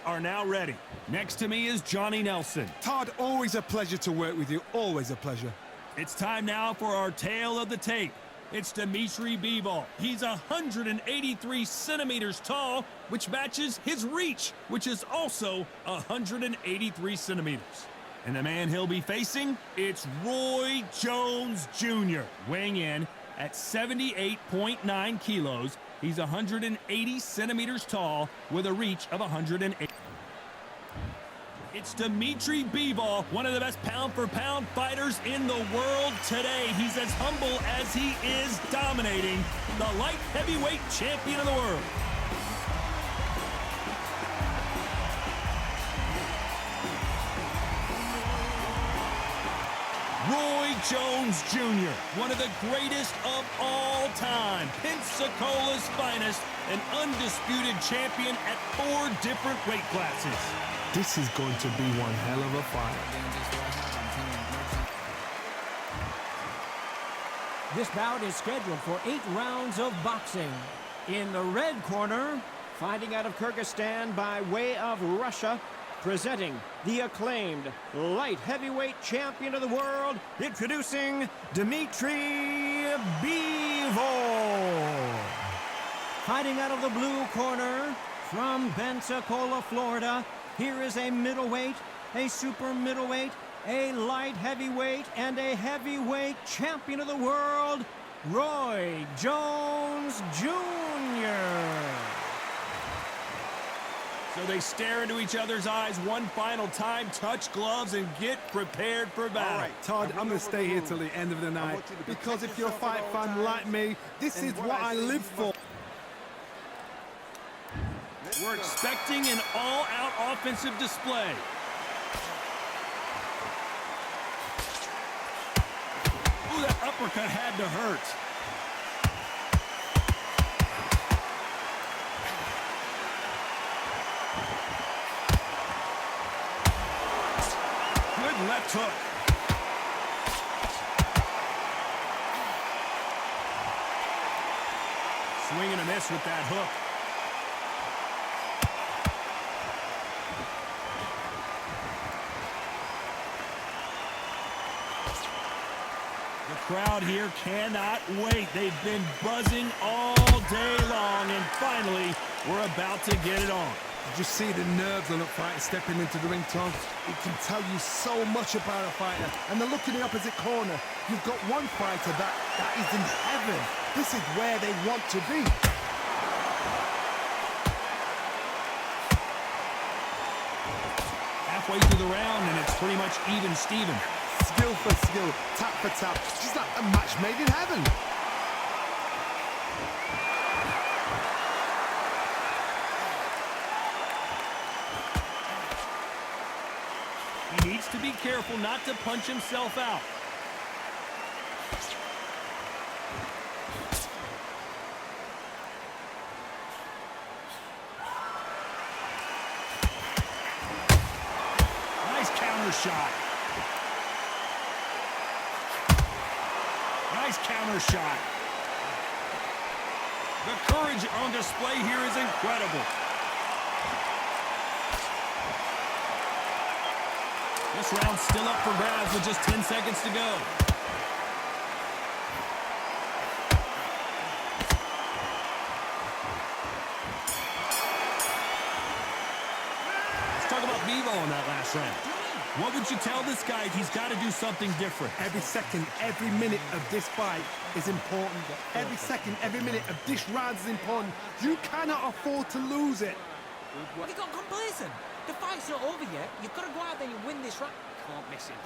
Are now ready. Next to me is Johnny Nelson. Todd, always a pleasure to work with you. Always a pleasure. It's time now for our tale of the tape. It's Dmitry Bivol. He's 183 centimeters tall, which matches his reach, which is also 183 centimeters. And the man he'll be facing, it's Roy Jones Jr., weighing in at 78.9 kilos. He's 180 centimeters tall with a reach of 108. It's Dmitry Bivol, one of the best pound-for-pound fighters in the world today. He's as humble as he is dominating, the light heavyweight champion of the world. Roy Jones Jr., one of the greatest of all time, Pensacola's finest, an undisputed champion at 4 different weight classes. This is going to be one hell of a fight. This bout is scheduled for 8 rounds of boxing. In the red corner, fighting out of Kyrgyzstan by way of Russia, presenting the acclaimed light heavyweight champion of the world, introducing Dmitry Bivol. Fighting out of the blue corner, from Pensacola, Florida, here is a middleweight, a super middleweight, a light heavyweight, and a heavyweight champion of the world, Roy Jones Jr. So they stare into each other's eyes one final time, touch gloves, and get prepared for battle. All right, Todd, I'm going to stay here till the end of the night, because if you're a fight fan like me, this is what I live for. We're expecting an all-out offensive display. Ooh, that uppercut had to hurt. Good left hook. Swing and a miss with that hook. The crowd here cannot wait. They've been buzzing all day long, and finally, we're about to get it on. You just see the nerves on a fighter stepping into the ring, Tom. It can tell you so much about a fighter. And then look in the opposite corner. You've got one fighter that is in heaven. This is where they want to be. Halfway through the round, and it's pretty much even Steven. Skill for skill, tap for tap. Just like a match made in heaven. He needs to be careful not to punch himself out. Nice counter shot. Nice counter shot. The courage on display here is incredible. This round's still up for grabs with just 10 seconds to go. Let's talk about Bivol in that last round. What would you tell this guy if he's got to do something different? Every second, every minute of this fight is important. Every second, every minute of this round is important. You cannot afford to lose it. Have you got complacent? The fight's not over yet. You've got to go out there and win this round. Can't miss him.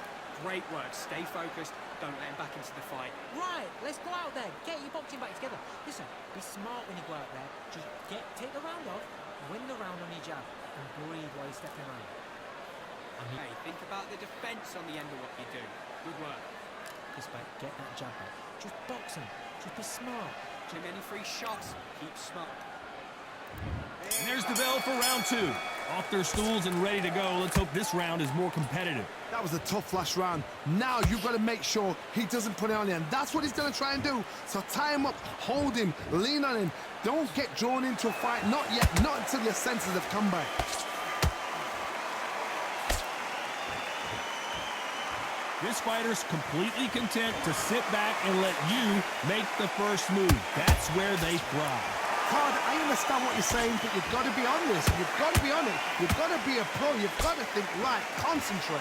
Great work. Stay focused. Don't let him back into the fight. Right, let's go out there. Get your boxing back together. Listen, be smart when you go out there. Just take the round off, win the round on your jab, and breathe while you're stepping around. Hey, think about the defense on the end of what you do. Good work. Respect, get that jab back. Just box him. Just be smart. Too many free shots. Keep smart. And there's the bell for round 2. Off their stools and ready to go. Let's hope this round is more competitive. That was a tough last round. Now you've got to make sure he doesn't put it on you, and that's what he's going to try and do. So tie him up, hold him, lean on him. Don't get drawn into a fight. Not yet. Not until your senses have come back. This fighter's completely content to sit back and let you make the first move. That's where they thrive. Todd, I understand what you're saying, but you've got to be on this. You've got to be on it. You've got to be a pro. You've got to think right. Concentrate.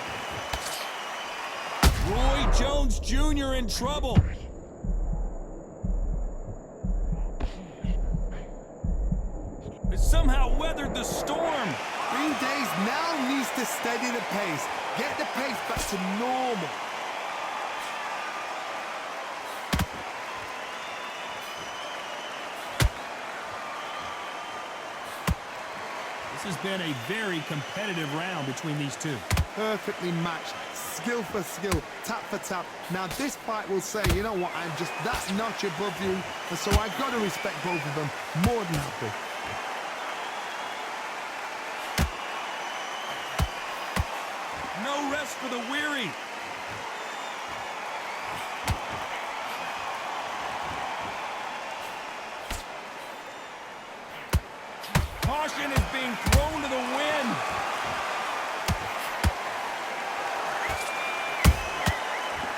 Roy Jones Jr. in trouble. It somehow weathered the storm. Green Days now needs to steady the pace. Get the pace back to normal. This has been a very competitive round between these two. Perfectly matched, skill for skill, tap for tap. Now this fight will say, you know what, I'm just that notch above you, and so I've got to respect both of them. More than happy. No rest for the weary. Caution is being thrown to the wind.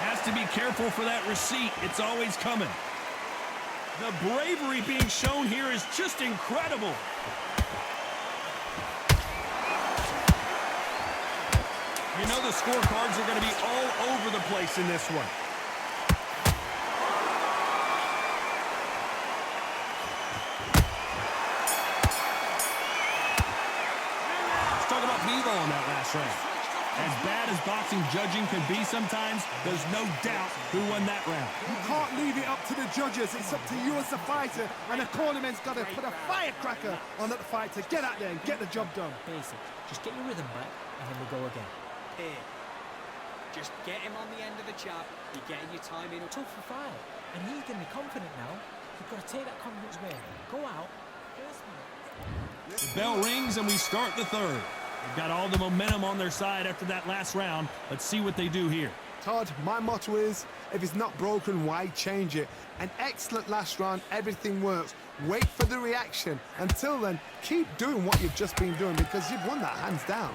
Has to be careful for that receipt. It's always coming. The bravery being shown here is just incredible. You know the scorecards are going to be all over the place in this one. Let's talk about Bevo in that last round. As bad as boxing judging can be sometimes, there's no doubt who won that round. You can't leave it up to the judges. It's up to you as the fighter, and the cornerman's got to put a firecracker on that fight to get out there and get the job done. Basic. Just get your rhythm back, and then we go again. Here. Just get him on the end of the jab. You're getting your timing up. Tough for fight, and he's going to be confident now. You've got to take that confidence with him. Go out. First minute. The bell rings and we start the third. They've got all the momentum on their side after that last round. Let's see what they do here. Todd, my motto is, if it's not broken, why change it? An excellent last round, everything works. Wait for the reaction. Until then, keep doing what you've just been doing because you've won that hands down.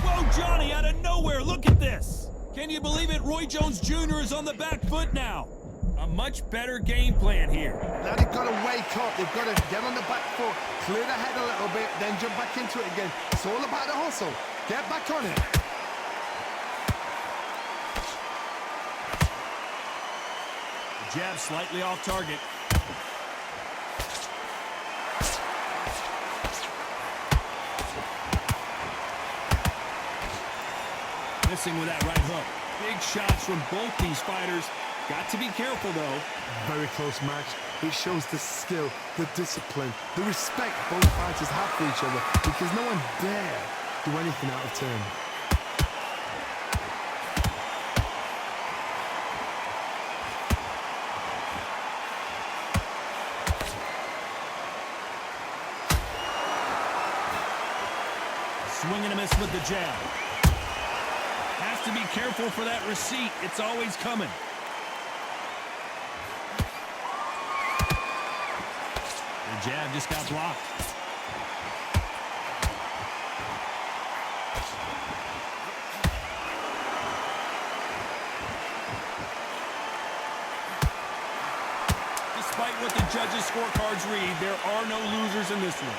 Whoa, Johnny, out of nowhere, look at this. Can you believe it? Roy Jones Jr. is on the back foot now. A much better game plan here. Now they've got to wake up. They've got to get on the back foot, clear the head a little bit, then jump back into it again. It's all about the hustle. Get back on it. The jab slightly off target. Missing with that right hook. Big shots from both these fighters. Got to be careful, though. Very close match. It shows the skill, the discipline, the respect both fighters have for each other because no one dare do anything out of turn. Swing and a miss with the jab. Has to be careful for that receipt. It's always coming. The jab just got blocked. Despite what the judges' scorecards read, there are no losers in this one.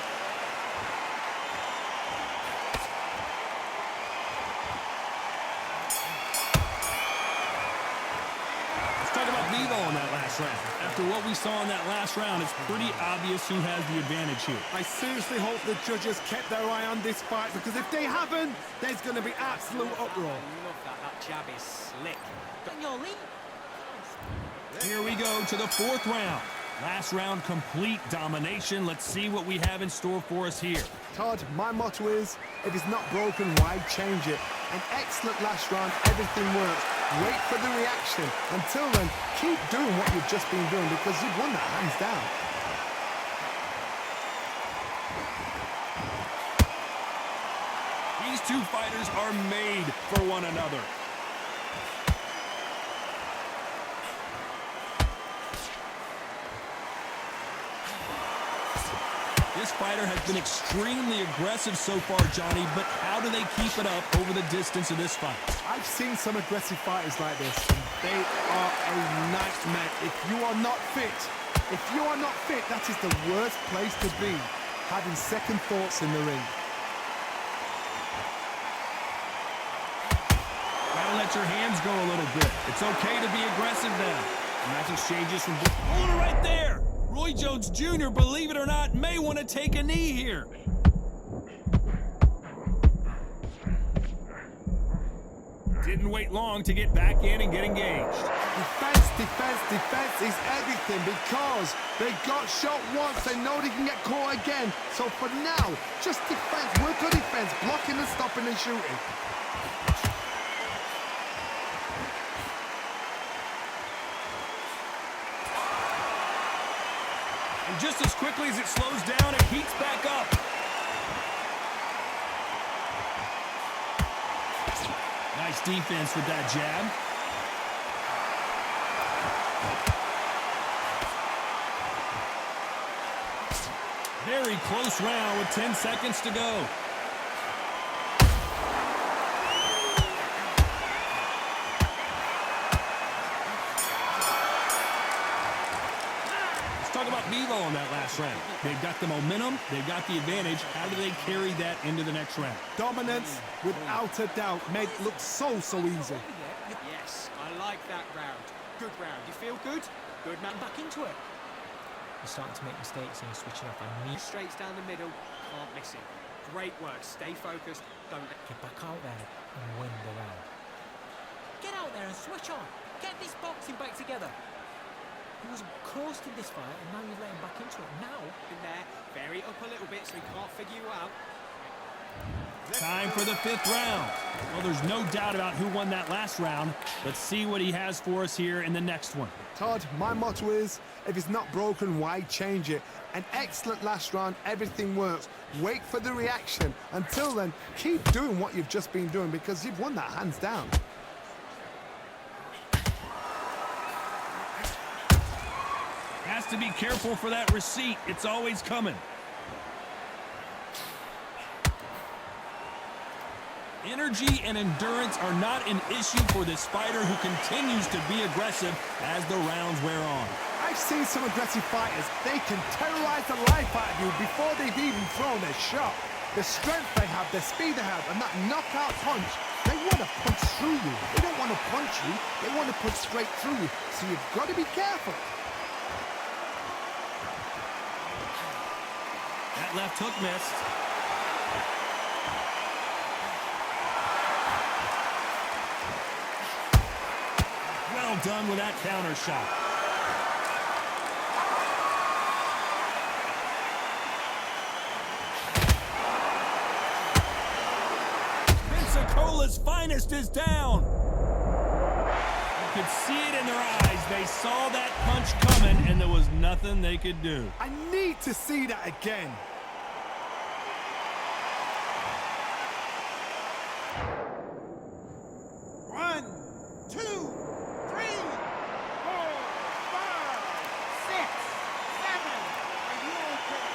On that last round. After what we saw in that last round, it's pretty obvious who has the advantage here. I seriously hope the judges kept their eye on this fight because if they haven't, there's going to be absolute uproar. I love that. That jab is slick. Get your lead. Here we go to the fourth round. Last round, complete domination. Let's see what we have in store for us here. Todd, my motto is, if it's not broken, why change it? An excellent last round, everything works. Wait for the reaction. Until then, keep doing what you've just been doing because you've won that hands down. These two fighters are made for one another. fighter has been extremely aggressive so far, Johnny, but how do they keep it up over the distance of this fight? I've seen some aggressive fighters like this, and they are a nightmare. If you are not fit, that is the worst place to be, having second thoughts in the ring. Gotta let your hands go a little bit. It's okay to be aggressive now. And that's exchanges from... Oh, right there! Roy Jones Jr., believe it or not, may want to take a knee here. Didn't wait long to get back in and get engaged. Defense is everything because they got shot once. They know they can get caught again. So for now, just defense, work on defense, blocking and stopping and shooting. And just as quickly as it slows down, it heats back up. Nice defense with that jab. Very close round with 10 seconds to go. Talk about Bevo on that last round. They've got the momentum, they've got the advantage. How do they carry that into the next round? Dominance, without a doubt, made it look so easy. Yes, I like that round. Good round. You feel good? Good, man. Back into it. You're starting to make mistakes and you're switching off. I need Straights down the middle. Can't miss it. Great work. Stay focused. Don't let... get back out there and win the round. Get out there and switch on. Get this boxing back together. He was close to this fight, and now you're letting back into it. Now, In there, vary it up a little bit so he can't figure you out. Time for the 5th round. Well, there's no doubt about who won that last round. Let's see what he has for us here in the next one. Todd, my motto is, if it's not broken, why change it? An excellent last round, everything works. Wait for the reaction. Until then, keep doing what you've just been doing because you've won that hands down. Has to be careful for that receipt. It's always coming. Energy and endurance are not an issue for this fighter who continues to be aggressive as the rounds wear on. I've seen some aggressive fighters. They can terrorize the life out of you before they've even thrown a shot. The strength they have, the speed they have, and that knockout punch, they want to punch through you. They don't want to punch you. They want to punch straight through you. So you've got to be careful. That left hook missed. Well done with that counter shot. Pensacola's finest is down. You could see it in their eyes. They saw that punch coming, and there was nothing they could do. I need to see that again. One, two, three, 4, 5, 6, 7. Are you okay?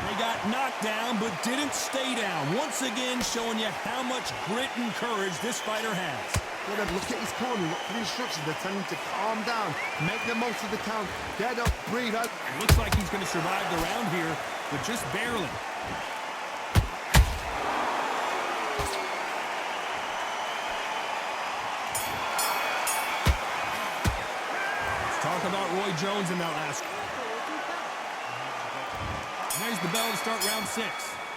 They got knocked down, but didn't stay down. Once again, showing you how much grit and courage this fighter has. Look at his corner, look for the instructions. They're telling him to calm down, make the most of the count, get up, breathe out. It looks like he's going to survive the round here, but just barely. Let's talk about Roy Jones in that last. There's the bell to start round 6.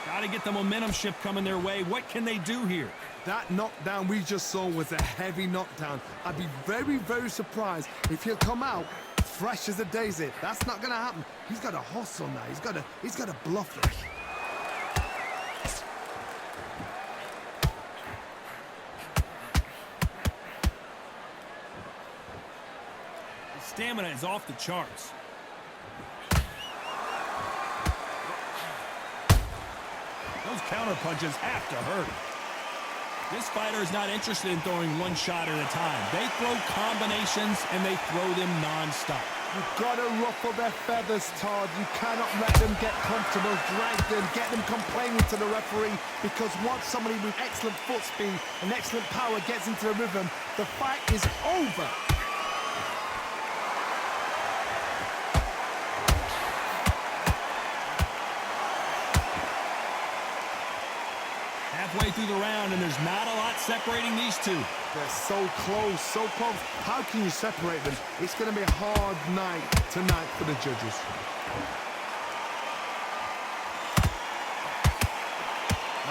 Got to get the momentum shift coming their way. What can they do here? That knockdown we just saw was a heavy knockdown. I'd be very surprised if he'll come out fresh as a daisy. That's not going to happen. He's got to hustle now. He's got to bluff it. His stamina is off the charts. Those counter punches have to hurt. This fighter is not interested in throwing one shot at a time. They throw combinations, and they throw them non-stop. You've got to ruffle their feathers, Todd. You cannot let them get comfortable, drag them, get them complaining to the referee, because once somebody with excellent foot speed and excellent power gets into the rhythm, the fight is over. Halfway through the round, and there's not a lot separating these two. They're so close, so close. How can you separate them? It's going to be a hard night tonight for the judges.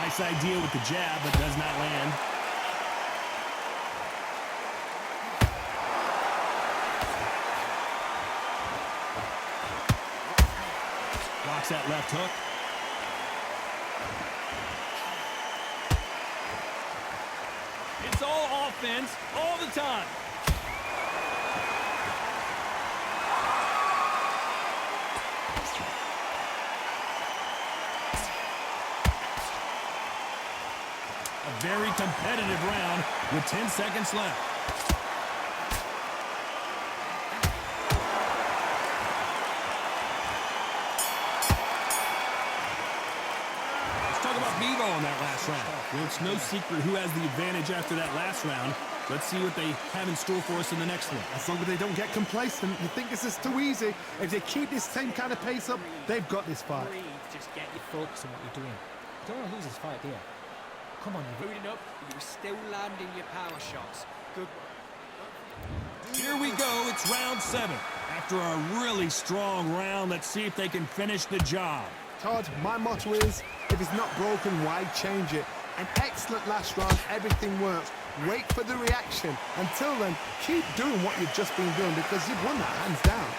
Nice idea with the jab, but does not land. Blocks that left hook. It's all offense, all the time. A very competitive round with 10 seconds left. Let's talk about Bivol in that last round. Well, it's no secret who has the advantage after that last round. Let's see what they have in store for us in the next one. As long as they don't get complacent, you think this is too easy. If they keep this same kind of pace up, they've got this fight. Just get your Focus on what you're doing. You don't want to lose this fight, do you? Come on, you. booting up, but you're still landing your power shots. Good one. Here we go, it's round 7. After a really strong round, let's see if they can finish the job. Todd, my motto is, if it's not broken, why change it? An excellent last round, everything works. Wait for the reaction. Until then, keep doing what you've just been doing, because you've won that hands down.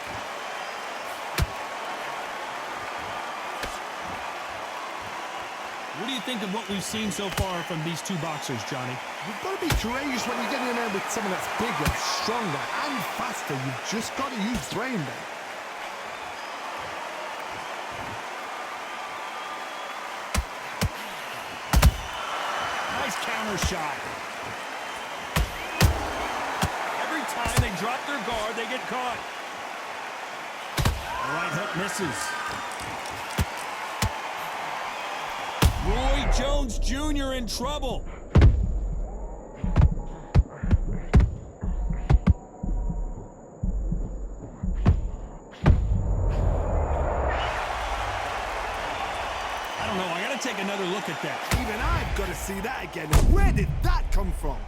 What do you think of what we've seen so far from these two boxers, Johnny? You've got to be courageous when you get in there with someone that's bigger, stronger, and faster. You've just got to use brain there. Nice counter shot. Every time they drop their guard, they get caught. The right hook misses. Roy Jones Jr. in trouble. I don't know. I got to take another look at that. Even I've got to see that again. Where did that come from?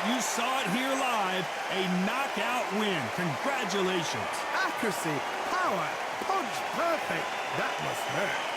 You saw it here live, a knockout win. Congratulations. Accuracy, power, punch perfect. That must hurt.